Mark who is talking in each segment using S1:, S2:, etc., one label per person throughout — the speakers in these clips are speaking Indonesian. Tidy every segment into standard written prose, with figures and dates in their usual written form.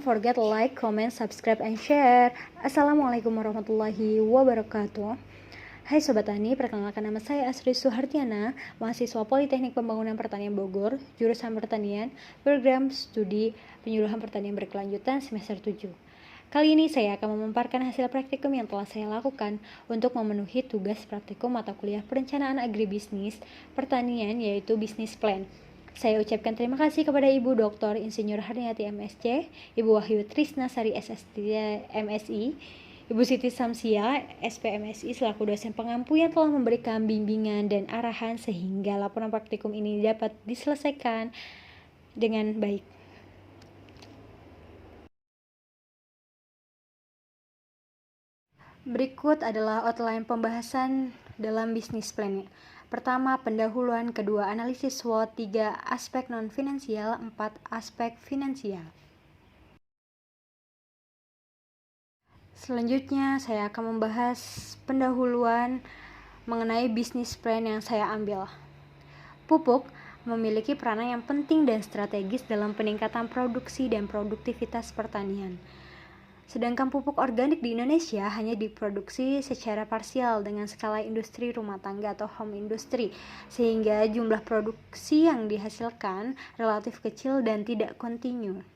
S1: Don't forget like, comment, subscribe, and share. Assalamualaikum warahmatullahi wabarakatuh. Hai Sobat Tani, perkenalkan nama saya Asri Suhartiana, mahasiswa Politeknik Pembangunan Pertanian Bogor, jurusan Pertanian, program studi penyuluhan pertanian berkelanjutan semester 7. Kali ini saya akan memaparkan hasil praktikum yang telah saya lakukan untuk memenuhi tugas praktikum mata kuliah perencanaan agribisnis pertanian, yaitu Business Plan. Saya ucapkan terima kasih kepada Ibu Dr. Insinyur Harniati MSc, Ibu Wahyu Trisnasari SST MSI, Ibu Siti Samsia SPMSI selaku dosen pengampu yang telah memberikan bimbingan dan arahan sehingga laporan praktikum ini dapat diselesaikan dengan baik. Berikut adalah outline pembahasan dalam bisnis plan. Pertama, pendahuluan. Kedua, analisis SWOT. 3, aspek non-finansial. 4, aspek finansial. Selanjutnya, saya akan membahas pendahuluan mengenai bisnis plan yang saya ambil. Pupuk memiliki peranan yang penting dan strategis dalam peningkatan produksi dan produktivitas pertanian. Sedangkan pupuk organik di Indonesia hanya diproduksi secara parsial dengan skala industri rumah tangga atau home industry, sehingga jumlah produksi yang dihasilkan relatif kecil dan tidak kontinu.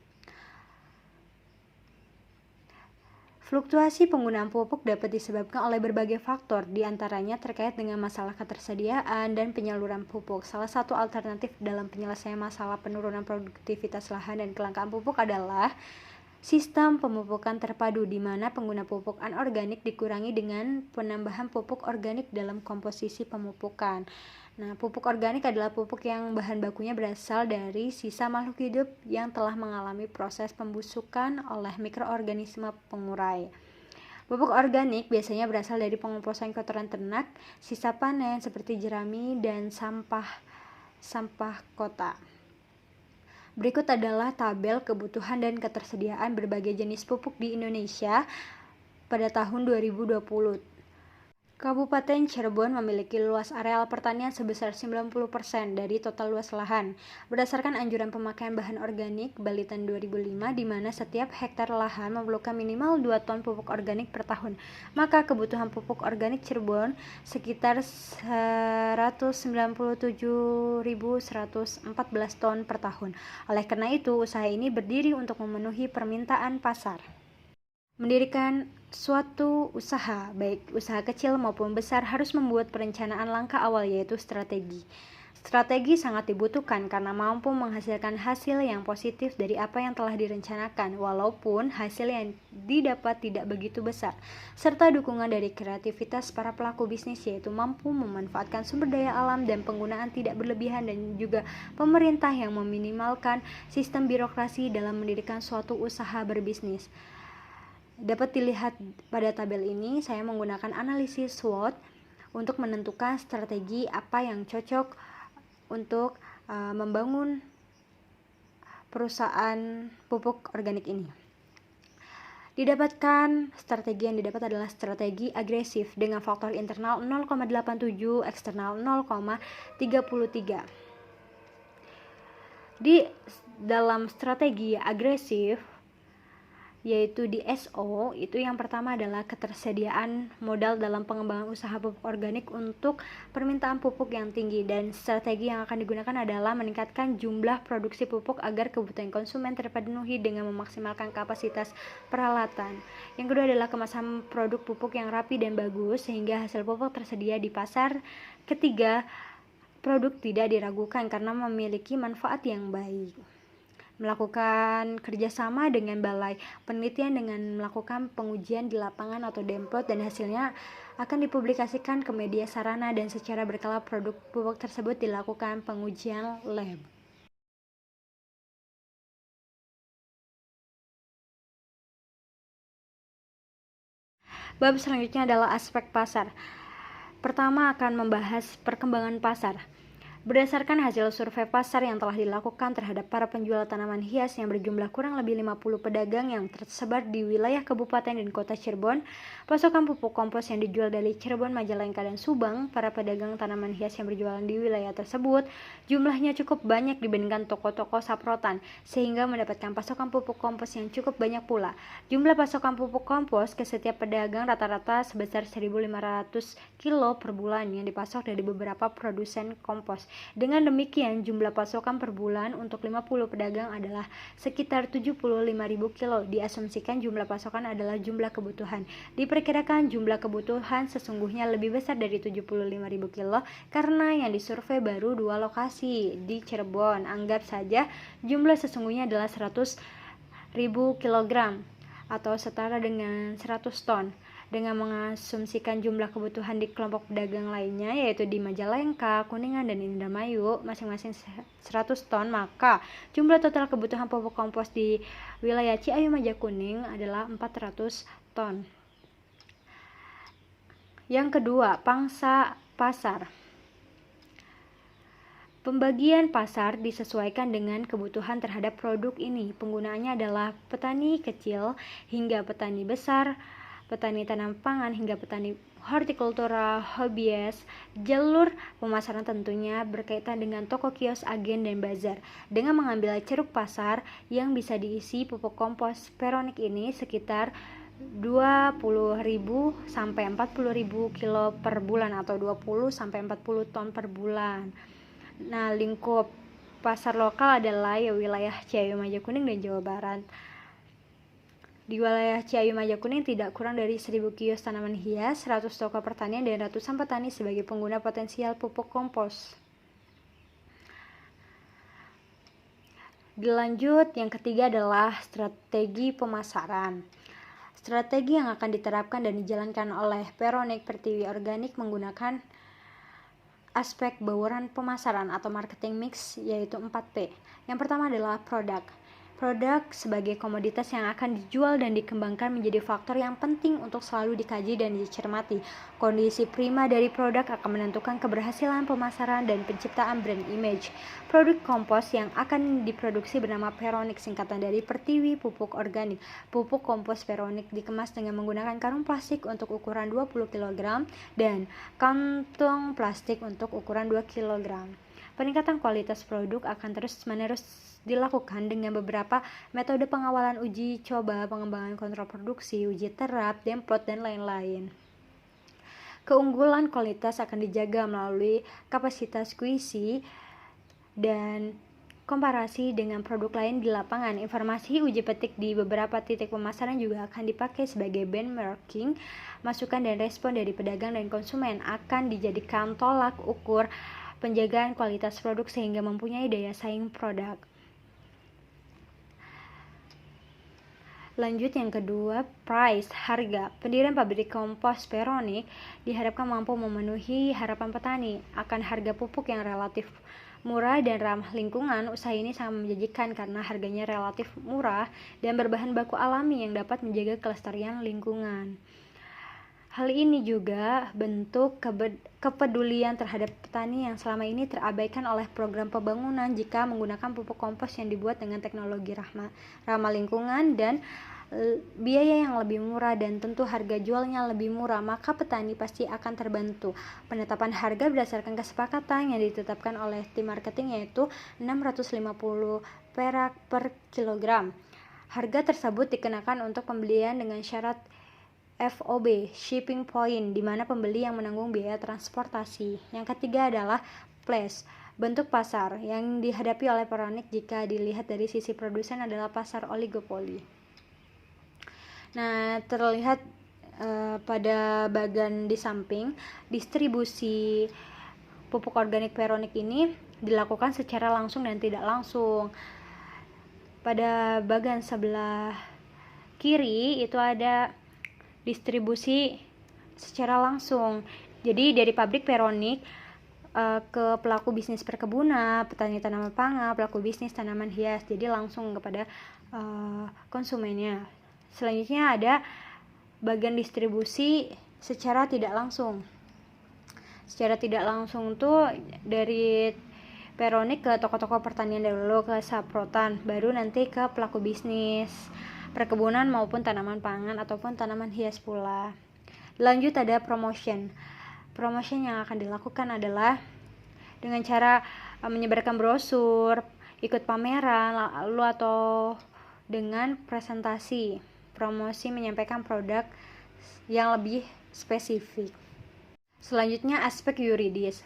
S1: Fluktuasi penggunaan pupuk dapat disebabkan oleh berbagai faktor, diantaranya terkait dengan masalah ketersediaan dan penyaluran pupuk. Salah satu alternatif dalam penyelesaian masalah penurunan produktivitas lahan dan kelangkaan pupuk adalah sistem pemupukan terpadu, di mana pengguna pupuk anorganik dikurangi dengan penambahan pupuk organik dalam komposisi pemupukan. Nah, pupuk organik adalah pupuk yang bahan bakunya berasal dari sisa makhluk hidup yang telah mengalami proses pembusukan oleh mikroorganisme pengurai. Pupuk organik biasanya berasal dari pengoplosan kotoran ternak, sisa panen seperti jerami, dan sampah kota. Berikut adalah tabel kebutuhan dan ketersediaan berbagai jenis pupuk di Indonesia pada tahun 2020. Kabupaten Cirebon memiliki luas areal pertanian sebesar 90% dari total luas lahan. Berdasarkan anjuran pemakaian bahan organik Balitan 2005, di mana setiap hektar lahan memerlukan minimal 2 ton pupuk organik per tahun, maka kebutuhan pupuk organik Cirebon sekitar 197.114 ton per tahun. Oleh karena itu, usaha ini berdiri untuk memenuhi permintaan pasar. Mendirikan suatu usaha, baik usaha kecil maupun besar, harus membuat perencanaan langkah awal, yaitu strategi. Strategi sangat dibutuhkan karena mampu menghasilkan hasil yang positif dari apa yang telah direncanakan, walaupun hasil yang didapat tidak begitu besar, serta dukungan dari kreativitas para pelaku bisnis, yaitu mampu memanfaatkan sumber daya alam dan penggunaan tidak berlebihan, dan juga pemerintah yang meminimalkan sistem birokrasi dalam mendirikan suatu usaha berbisnis. Dapat dilihat pada tabel ini, saya menggunakan analisis SWOT untuk menentukan strategi apa yang cocok untuk membangun perusahaan pupuk organik ini. Strategi yang didapat adalah strategi agresif dengan faktor internal 0,87, eksternal 0,33. Di dalam strategi agresif, yaitu di SO, itu yang pertama adalah ketersediaan modal dalam pengembangan usaha pupuk organik untuk permintaan pupuk yang tinggi, dan strategi yang akan digunakan adalah meningkatkan jumlah produksi pupuk agar kebutuhan konsumen terpenuhi dengan memaksimalkan kapasitas peralatan. Yang kedua adalah kemasan produk pupuk yang rapi dan bagus sehingga hasil pupuk tersedia di pasar. Ketiga, produk tidak diragukan karena memiliki manfaat yang baik. Melakukan kerjasama dengan balai penelitian dengan melakukan pengujian di lapangan atau demplot, dan hasilnya akan dipublikasikan ke media sarana, dan secara berkala produk pupuk tersebut dilakukan pengujian lab. Bab selanjutnya adalah aspek pasar. Pertama akan membahas perkembangan pasar. Berdasarkan hasil survei pasar yang telah dilakukan terhadap para penjual tanaman hias yang berjumlah kurang lebih 50 pedagang yang tersebar di wilayah Kabupaten dan Kota Cirebon, pasokan pupuk kompos yang dijual dari Cirebon, Majalengka, dan Subang, para pedagang tanaman hias yang berjualan di wilayah tersebut, jumlahnya cukup banyak dibandingkan toko-toko saprotan, sehingga mendapatkan pasokan pupuk kompos yang cukup banyak pula. Jumlah pasokan pupuk kompos ke setiap pedagang rata-rata sebesar 1.500 kilo per bulan yang dipasok dari beberapa produsen kompos. Dengan demikian, jumlah pasokan per bulan untuk 50 pedagang adalah sekitar 75.000 kilo. Diasumsikan jumlah pasokan adalah jumlah kebutuhan. Diperkirakan jumlah kebutuhan sesungguhnya lebih besar dari 75.000 kilo karena yang disurvei baru 2 lokasi di Cirebon. Anggap saja jumlah sesungguhnya adalah 100.000 kilogram atau setara dengan 100 ton. Dengan mengasumsikan jumlah kebutuhan di kelompok pedagang lainnya, yaitu di Majalengka, Kuningan, dan Indramayu, masing-masing 100 ton, maka jumlah total kebutuhan pupuk kompos di wilayah Ciayu Majakuning adalah 400 ton. Yang kedua, pangsa pasar. Pembagian pasar disesuaikan dengan kebutuhan terhadap produk ini. Penggunaannya adalah petani kecil hingga petani besar, petani tanam pangan hingga petani hortikultura, hobies. Jalur pemasaran tentunya berkaitan dengan toko kios, agen, dan bazar. Dengan mengambil ceruk pasar yang bisa diisi pupuk kompos Veronik ini sekitar 20.000 sampai 40.000 kilo per bulan atau 20 sampai 40 ton per bulan. Nah, lingkup pasar lokal adalah wilayah Ciayu Majakuning dan Jawa Barat. Di wilayah Ciayu Majakuning tidak kurang dari 1.000 kios tanaman hias, 100 toko pertanian, dan ratusan petani sebagai pengguna potensial pupuk kompos. Dilanjut, yang ketiga adalah strategi pemasaran. Strategi yang akan diterapkan dan dijalankan oleh Veronik Pertiwi Organik menggunakan aspek bauran pemasaran atau marketing mix, yaitu 4P. Yang pertama adalah produk. Produk sebagai komoditas yang akan dijual dan dikembangkan menjadi faktor yang penting untuk selalu dikaji dan dicermati. Kondisi prima dari produk akan menentukan keberhasilan pemasaran dan penciptaan brand image. Produk kompos yang akan diproduksi bernama Veronik, singkatan dari Pertiwi Pupuk Organik. Pupuk kompos Veronik dikemas dengan menggunakan karung plastik untuk ukuran 20 kg dan kantong plastik untuk ukuran 2 kg. Peningkatan kualitas produk akan terus-menerus dilakukan dengan beberapa metode pengawalan, uji coba, pengembangan kontrol produksi, uji terap, demplot, dan lain-lain. Keunggulan kualitas akan dijaga melalui kapasitas kuisi dan komparasi dengan produk lain di lapangan. Informasi uji petik di beberapa titik pemasaran juga akan dipakai sebagai benchmarking. Masukan dan respon dari pedagang dan konsumen akan dijadikan tolak ukur penjagaan kualitas produk sehingga mempunyai daya saing produk. Lanjut, yang kedua, price, harga. Pendirian pabrik kompos Veronik diharapkan mampu memenuhi harapan petani akan harga pupuk yang relatif murah dan ramah lingkungan. Usaha ini sangat menjanjikan karena harganya relatif murah dan berbahan baku alami yang dapat menjaga kelestarian lingkungan. Hal ini juga bentuk kepedulian terhadap petani yang selama ini terabaikan oleh program pembangunan. Jika menggunakan pupuk kompos yang dibuat dengan teknologi ramah lingkungan dan biaya yang lebih murah dan tentu harga jualnya lebih murah, maka petani pasti akan terbantu. Penetapan harga berdasarkan kesepakatan yang ditetapkan oleh tim marketing yaitu 650 perak per kilogram. Harga tersebut dikenakan untuk pembelian dengan syarat FOB, shipping point, di mana pembeli yang menanggung biaya transportasi. Yang ketiga adalah place, bentuk pasar yang dihadapi oleh Veronik jika dilihat dari sisi produsen adalah pasar oligopoli. Nah, terlihat pada bagian di samping, distribusi pupuk organik Veronik ini dilakukan secara langsung dan tidak langsung. Pada bagian sebelah kiri itu ada distribusi secara langsung. Jadi dari pabrik Veronik ke pelaku bisnis perkebunan, petani tanaman pangan, pelaku bisnis tanaman hias. Jadi langsung kepada konsumennya. Selanjutnya ada bagian distribusi secara tidak langsung. Secara tidak langsung tuh dari Peronik ke toko-toko pertanian dulu, ke saprotan, baru nanti ke pelaku bisnis perkebunan maupun tanaman pangan ataupun tanaman hias pula. Lanjut ada promotion. Promotion yang akan dilakukan adalah dengan cara menyebarkan brosur, ikut pameran, lalu atau dengan presentasi, promosi menyampaikan produk yang lebih spesifik. Selanjutnya aspek yuridis.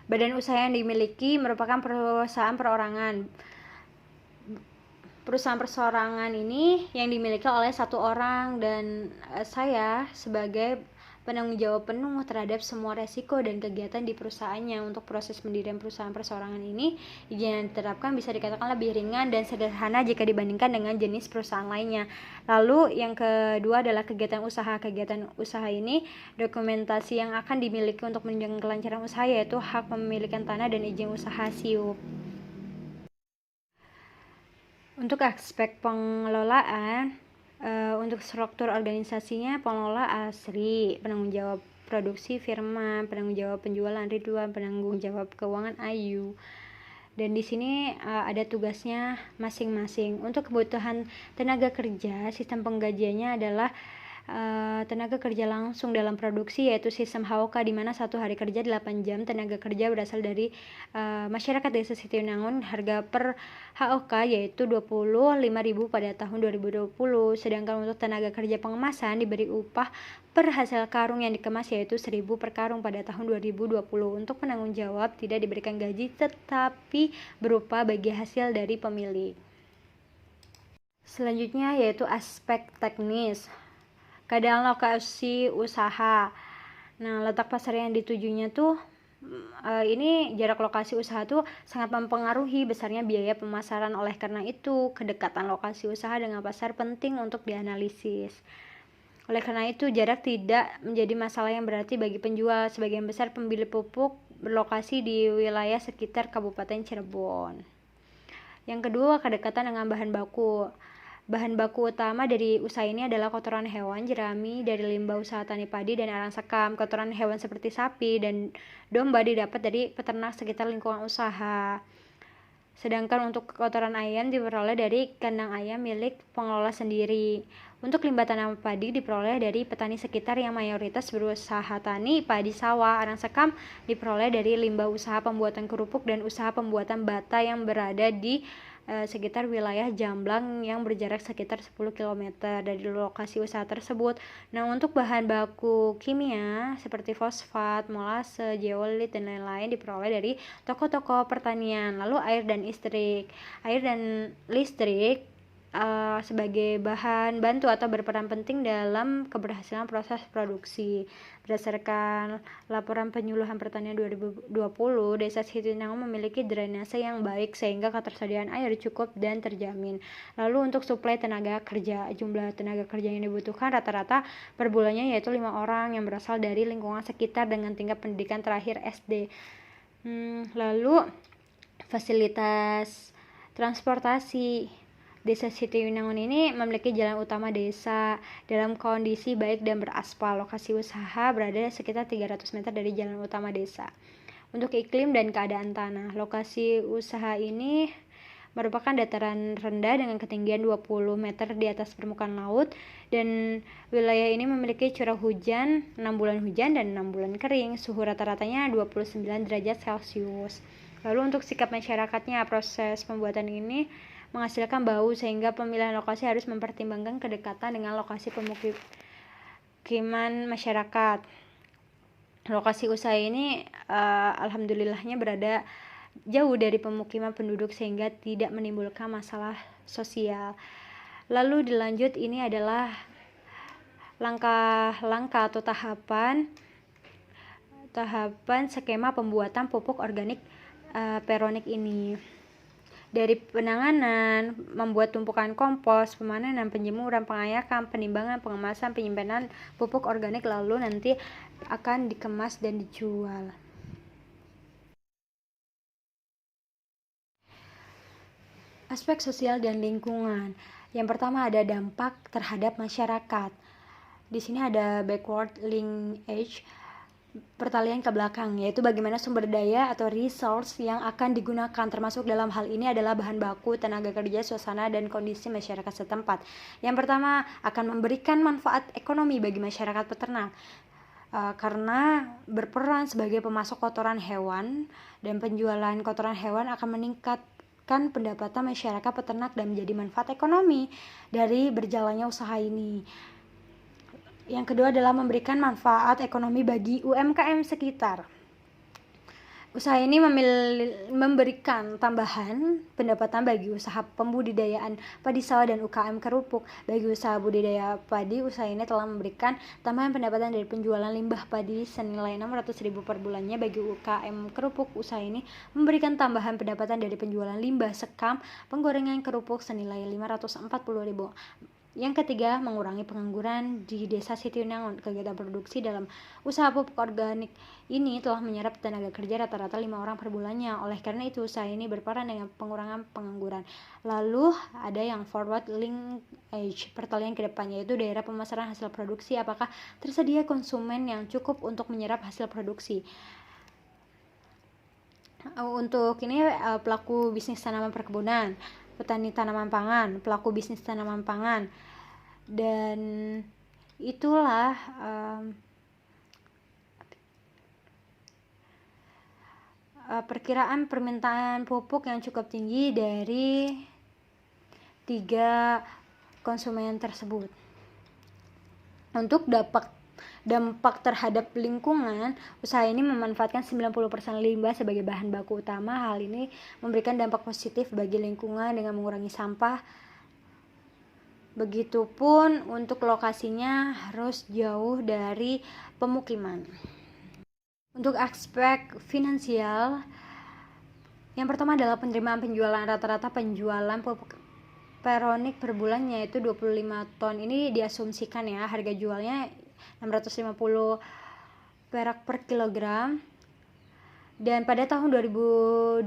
S1: Badan usaha yang dimiliki merupakan perusahaan perorangan. Perusahaan perseorangan ini yang dimiliki oleh satu orang dan saya sebagai penanggung jawab penuh terhadap semua resiko dan kegiatan di perusahaannya. Untuk proses pendirian perusahaan perseorangan ini, izin yang diterapkan bisa dikatakan lebih ringan dan sederhana jika dibandingkan dengan jenis perusahaan lainnya. Lalu yang kedua adalah kegiatan usaha. Kegiatan usaha ini dokumentasi yang akan dimiliki untuk menunjang kelancaran usaha, yaitu hak pemilikan tanah dan izin usaha SIUP. Untuk aspek pengelolaan, untuk struktur organisasinya, pengelola ASRI, penanggung jawab produksi Firman, penanggung jawab penjualan Ridwan, penanggung jawab keuangan Ayu. Dan di sini ada tugasnya masing-masing. Untuk kebutuhan tenaga kerja, sistem penggajiannya adalah tenaga kerja langsung dalam produksi, yaitu sistem HOK, di mana satu hari kerja 8 jam tenaga kerja berasal dari masyarakat Desa Sitinangun. Harga per HOK yaitu 25.000 pada tahun 2020. Sedangkan untuk tenaga kerja pengemasan diberi upah per hasil karung yang dikemas, yaitu 1.000 per karung pada tahun 2020. Untuk penanggung jawab tidak diberikan gaji tetapi berupa bagi hasil dari pemilik. Selanjutnya yaitu aspek teknis. Keadaan lokasi usaha. Nah, letak pasar yang ditujunya tuh ini jarak lokasi usaha tuh sangat mempengaruhi besarnya biaya pemasaran. Oleh karena itu, kedekatan lokasi usaha dengan pasar penting untuk dianalisis. Oleh karena itu, jarak tidak menjadi masalah yang berarti bagi penjual. Sebagian besar pembeli pupuk berlokasi di wilayah sekitar Kabupaten Cirebon. Yang kedua, kedekatan dengan bahan baku. Bahan baku utama dari usaha ini adalah kotoran hewan, jerami dari limbah usaha tani padi dan arang sekam. Kotoran hewan seperti sapi dan domba didapat dari peternak sekitar lingkungan usaha. Sedangkan untuk kotoran ayam diperoleh dari kandang ayam milik pengelola sendiri. Untuk limbah tanam padi diperoleh dari petani sekitar yang mayoritas berusaha tani padi sawah. Arang sekam diperoleh dari limbah usaha pembuatan kerupuk dan usaha pembuatan bata yang berada di sekitar wilayah Jamblang yang berjarak sekitar 10 km dari lokasi usaha tersebut. Nah, untuk bahan baku kimia seperti fosfat, molase, zeolit dan lain-lain diperoleh dari toko-toko pertanian. Lalu air dan listrik. Air dan listrik sebagai bahan bantu atau berperan penting dalam keberhasilan proses produksi. Berdasarkan laporan penyuluhan pertanian 2020, Desa Sitinangun memiliki drainase yang baik sehingga ketersediaan air cukup dan terjamin. Lalu untuk suplai tenaga kerja, jumlah tenaga kerja yang dibutuhkan rata-rata per bulannya yaitu 5 orang yang berasal dari lingkungan sekitar dengan tingkat pendidikan terakhir SD. Lalu fasilitas transportasi. Desa Sitinangun ini memiliki jalan utama desa dalam kondisi baik dan beraspal. Lokasi usaha berada sekitar 300 meter dari jalan utama desa. Untuk iklim dan keadaan tanah, lokasi usaha ini merupakan dataran rendah dengan ketinggian 20 meter di atas permukaan laut, dan wilayah ini memiliki curah hujan 6 bulan hujan dan 6 bulan kering. Suhu rata-ratanya 29 derajat Celcius. Lalu untuk sikap masyarakatnya, proses pembuatan ini menghasilkan bau sehingga pemilihan lokasi harus mempertimbangkan kedekatan dengan lokasi pemukiman masyarakat. Lokasi usaha ini alhamdulillahnya berada jauh dari pemukiman penduduk sehingga tidak menimbulkan masalah sosial. Lalu dilanjut, ini adalah langkah-langkah atau tahapan skema pembuatan pupuk organik Peronik ini. Dari penanganan, membuat tumpukan kompos, pemanenan, penjemuran, pengayakan, penimbangan, pengemasan, penyimpanan pupuk organik, lalu nanti akan dikemas dan dijual. Aspek sosial dan lingkungan. Yang pertama ada dampak terhadap masyarakat. Di sini ada backward linkage. pertalian ke belakang, yaitu bagaimana sumber daya atau resource yang akan digunakan, termasuk dalam hal ini adalah bahan baku, tenaga kerja, suasana, dan kondisi masyarakat setempat. Yang pertama, akan memberikan manfaat ekonomi bagi masyarakat peternak, karena berperan sebagai pemasok kotoran hewan, dan penjualan kotoran hewan akan meningkatkan pendapatan masyarakat peternak dan menjadi manfaat ekonomi dari berjalannya usaha ini. Yang kedua adalah memberikan manfaat ekonomi bagi UMKM sekitar. Usaha ini memberikan tambahan pendapatan bagi usaha pembudidayaan padi sawah dan UKM kerupuk. Bagi usaha budidaya padi, usaha ini telah memberikan tambahan pendapatan dari penjualan limbah padi senilai 600.000 per bulannya. Bagi UKM kerupuk, usaha ini memberikan tambahan pendapatan dari penjualan limbah sekam penggorengan kerupuk senilai 540.000. Yang ketiga, mengurangi pengangguran di Desa Sitinangun. Kegiatan produksi dalam usaha pupuk organik ini telah menyerap tenaga kerja rata-rata 5 orang per bulannya. Oleh karena itu, usaha ini berperan dengan pengurangan pengangguran. Lalu ada yang forward linkage, pertalian ke depan, yaitu daerah pemasaran hasil produksi. Apakah tersedia konsumen yang cukup untuk menyerap hasil produksi? Untuk ini pelaku bisnis tanaman perkebunan, petani tanaman pangan, pelaku bisnis tanaman pangan, dan itulah perkiraan permintaan pupuk yang cukup tinggi dari 3 konsumen tersebut. Untuk dampak terhadap lingkungan, usaha ini memanfaatkan 90% limbah sebagai bahan baku utama. Hal ini memberikan dampak positif bagi lingkungan dengan mengurangi sampah. Begitupun untuk lokasinya harus jauh dari pemukiman. Untuk aspek finansial, yang pertama adalah penerimaan penjualan. Rata-rata penjualan pupuk peronik per bulannya yaitu 25 ton. Ini diasumsikan ya, harga jualnya 650 perak per kilogram. Dan pada tahun 2021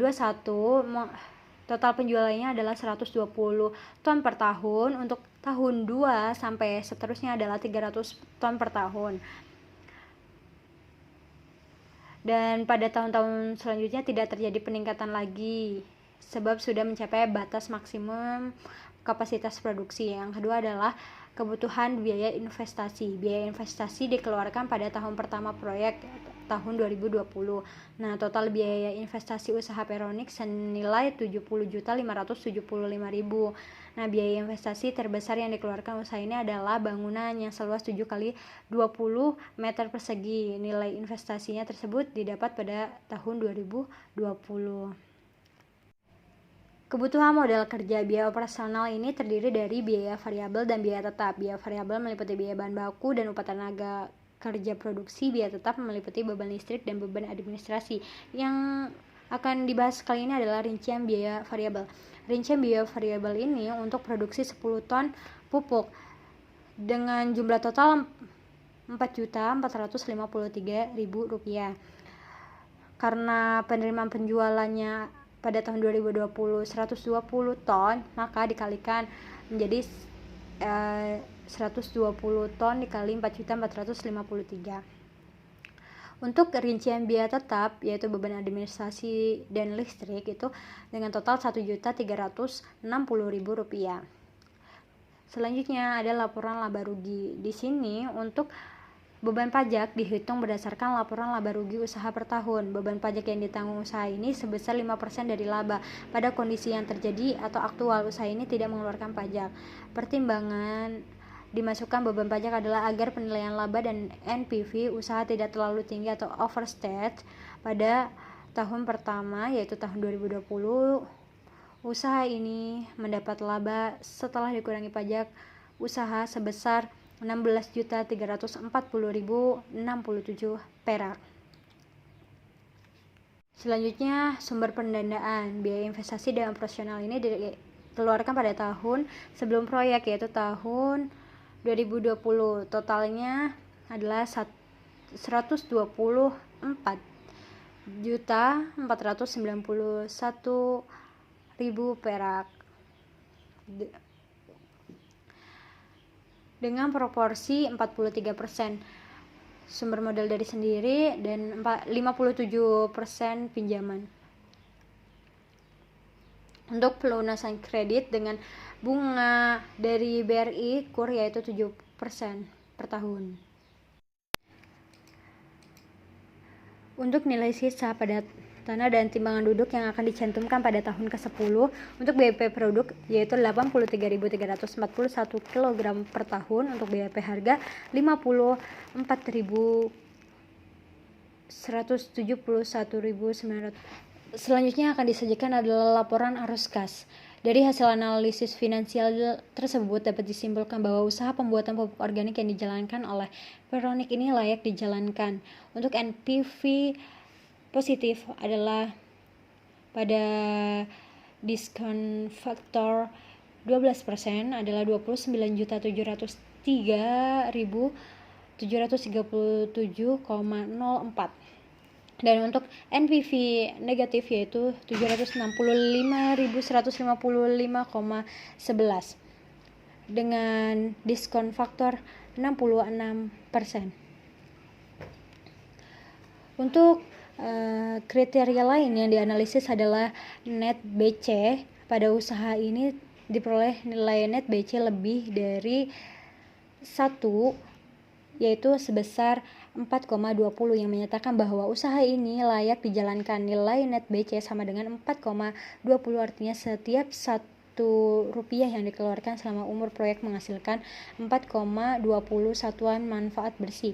S1: total penjualannya adalah 120 ton per tahun. Untuk tahun 2 sampai seterusnya adalah 300 ton per tahun. Dan pada tahun-tahun selanjutnya tidak terjadi peningkatan lagi, sebab sudah mencapai batas maksimum kapasitas produksi. Yang kedua adalah kebutuhan biaya investasi. Biaya investasi dikeluarkan pada tahun pertama proyek tahun 2020. Nah, total biaya investasi usaha peronik senilai 70.575.000. Nah, biaya investasi terbesar yang dikeluarkan usaha ini adalah bangunan yang seluas 7 kali 20 meter persegi. Nilai investasinya tersebut didapat pada tahun 2020. Kebutuhan modal kerja. Biaya operasional ini terdiri dari biaya variabel dan biaya tetap. Biaya variabel meliputi biaya bahan baku dan upah tenaga kerja produksi. Biaya tetap meliputi beban listrik dan beban administrasi. Yang akan dibahas kali ini adalah rincian biaya variabel. Rincian biaya variabel ini untuk produksi 10 ton pupuk dengan jumlah total Rp4.453.000. Karena penerimaan penjualannya pada tahun 2020 120 ton, maka dikalikan menjadi 120 ton dikali 4.453. Untuk rincian biaya tetap, yaitu beban administrasi dan listrik, itu dengan total Rp1.360.000. Selanjutnya ada laporan laba rugi. Di sini untuk beban pajak dihitung berdasarkan laporan laba rugi usaha per tahun. Beban pajak yang ditanggung usaha ini sebesar 5% dari laba. Pada kondisi yang terjadi atau aktual, usaha ini tidak mengeluarkan pajak. Pertimbangan dimasukkan beban pajak adalah agar penilaian laba dan NPV usaha tidak terlalu tinggi atau overstate. Pada tahun pertama, yaitu tahun 2020, usaha ini mendapat laba setelah dikurangi pajak usaha sebesar Rp16.340.067 perak. Selanjutnya, sumber pendanaan. Biaya investasi dan operasional ini dikeluarkan pada tahun sebelum proyek, yaitu tahun 2020. Totalnya adalah Rp124.491.000 perak dengan proporsi 43%. sumber modal dari sendiri, dan 57% pinjaman. Untuk pelunasan kredit dengan bunga dari BRI KUR yaitu 7% per tahun. Untuk nilai sisa pada tanah dan timbangan duduk yang akan dicantumkan pada tahun ke-10 untuk BEP produk yaitu 83.341 kg per tahun, untuk BEP harga 54.171.900. Selanjutnya akan disajikan adalah laporan arus kas. Dari hasil analisis finansial tersebut dapat disimpulkan bahwa usaha pembuatan pupuk organik yang dijalankan oleh Peronic ini layak dijalankan. Untuk NPV positif adalah pada diskon faktor 12% adalah 29.703.737,04. Dan untuk NPV negatif yaitu 765.155,11 dengan diskon faktor 66%. Untuk kriteria lain yang dianalisis adalah net BC. Pada usaha ini diperoleh nilai net BC lebih dari 1 yaitu sebesar 4,20 yang menyatakan bahwa usaha ini layak dijalankan. Nilai net BC sama dengan 4,20, artinya setiap Rp1 yang dikeluarkan selama umur proyek menghasilkan 4,20 satuan manfaat bersih.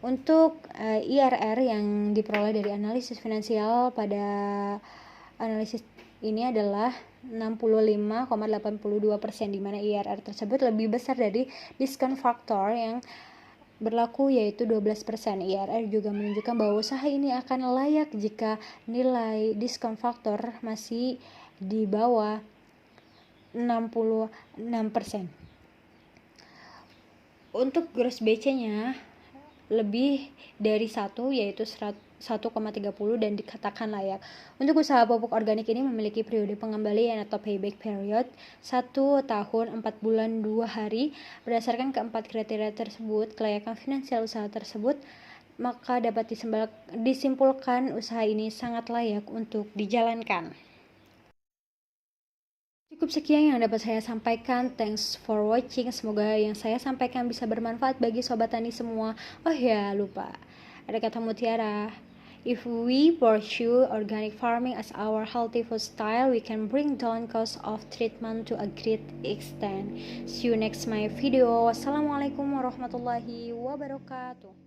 S1: Untuk IRR yang diperoleh dari analisis finansial pada analisis ini adalah 65,82%, di mana IRR tersebut lebih besar dari diskon faktor yang berlaku yaitu 12%. IRR juga menunjukkan bahwa usaha ini akan layak jika nilai diskon faktor masih di bawah 66%. Untuk gross BC-nya lebih dari 1 yaitu 1,30 dan dikatakan layak. Untuk usaha pupuk organik ini memiliki periode pengembalian atau payback period 1 tahun 4 bulan 2 hari. Berdasarkan keempat kriteria tersebut, kelayakan finansial usaha tersebut, maka dapat disimpulkan usaha ini sangat layak untuk dijalankan. Cukup sekian yang dapat saya sampaikan. Thanks for watching. Semoga yang saya sampaikan bisa bermanfaat bagi sobat tani semua. Oh ya, lupa, ada kata mutiara. If we pursue organic farming as our healthy food style, we can bring down cost of treatment to a great extent. See you next my video. Wassalamualaikum warahmatullahi wabarakatuh.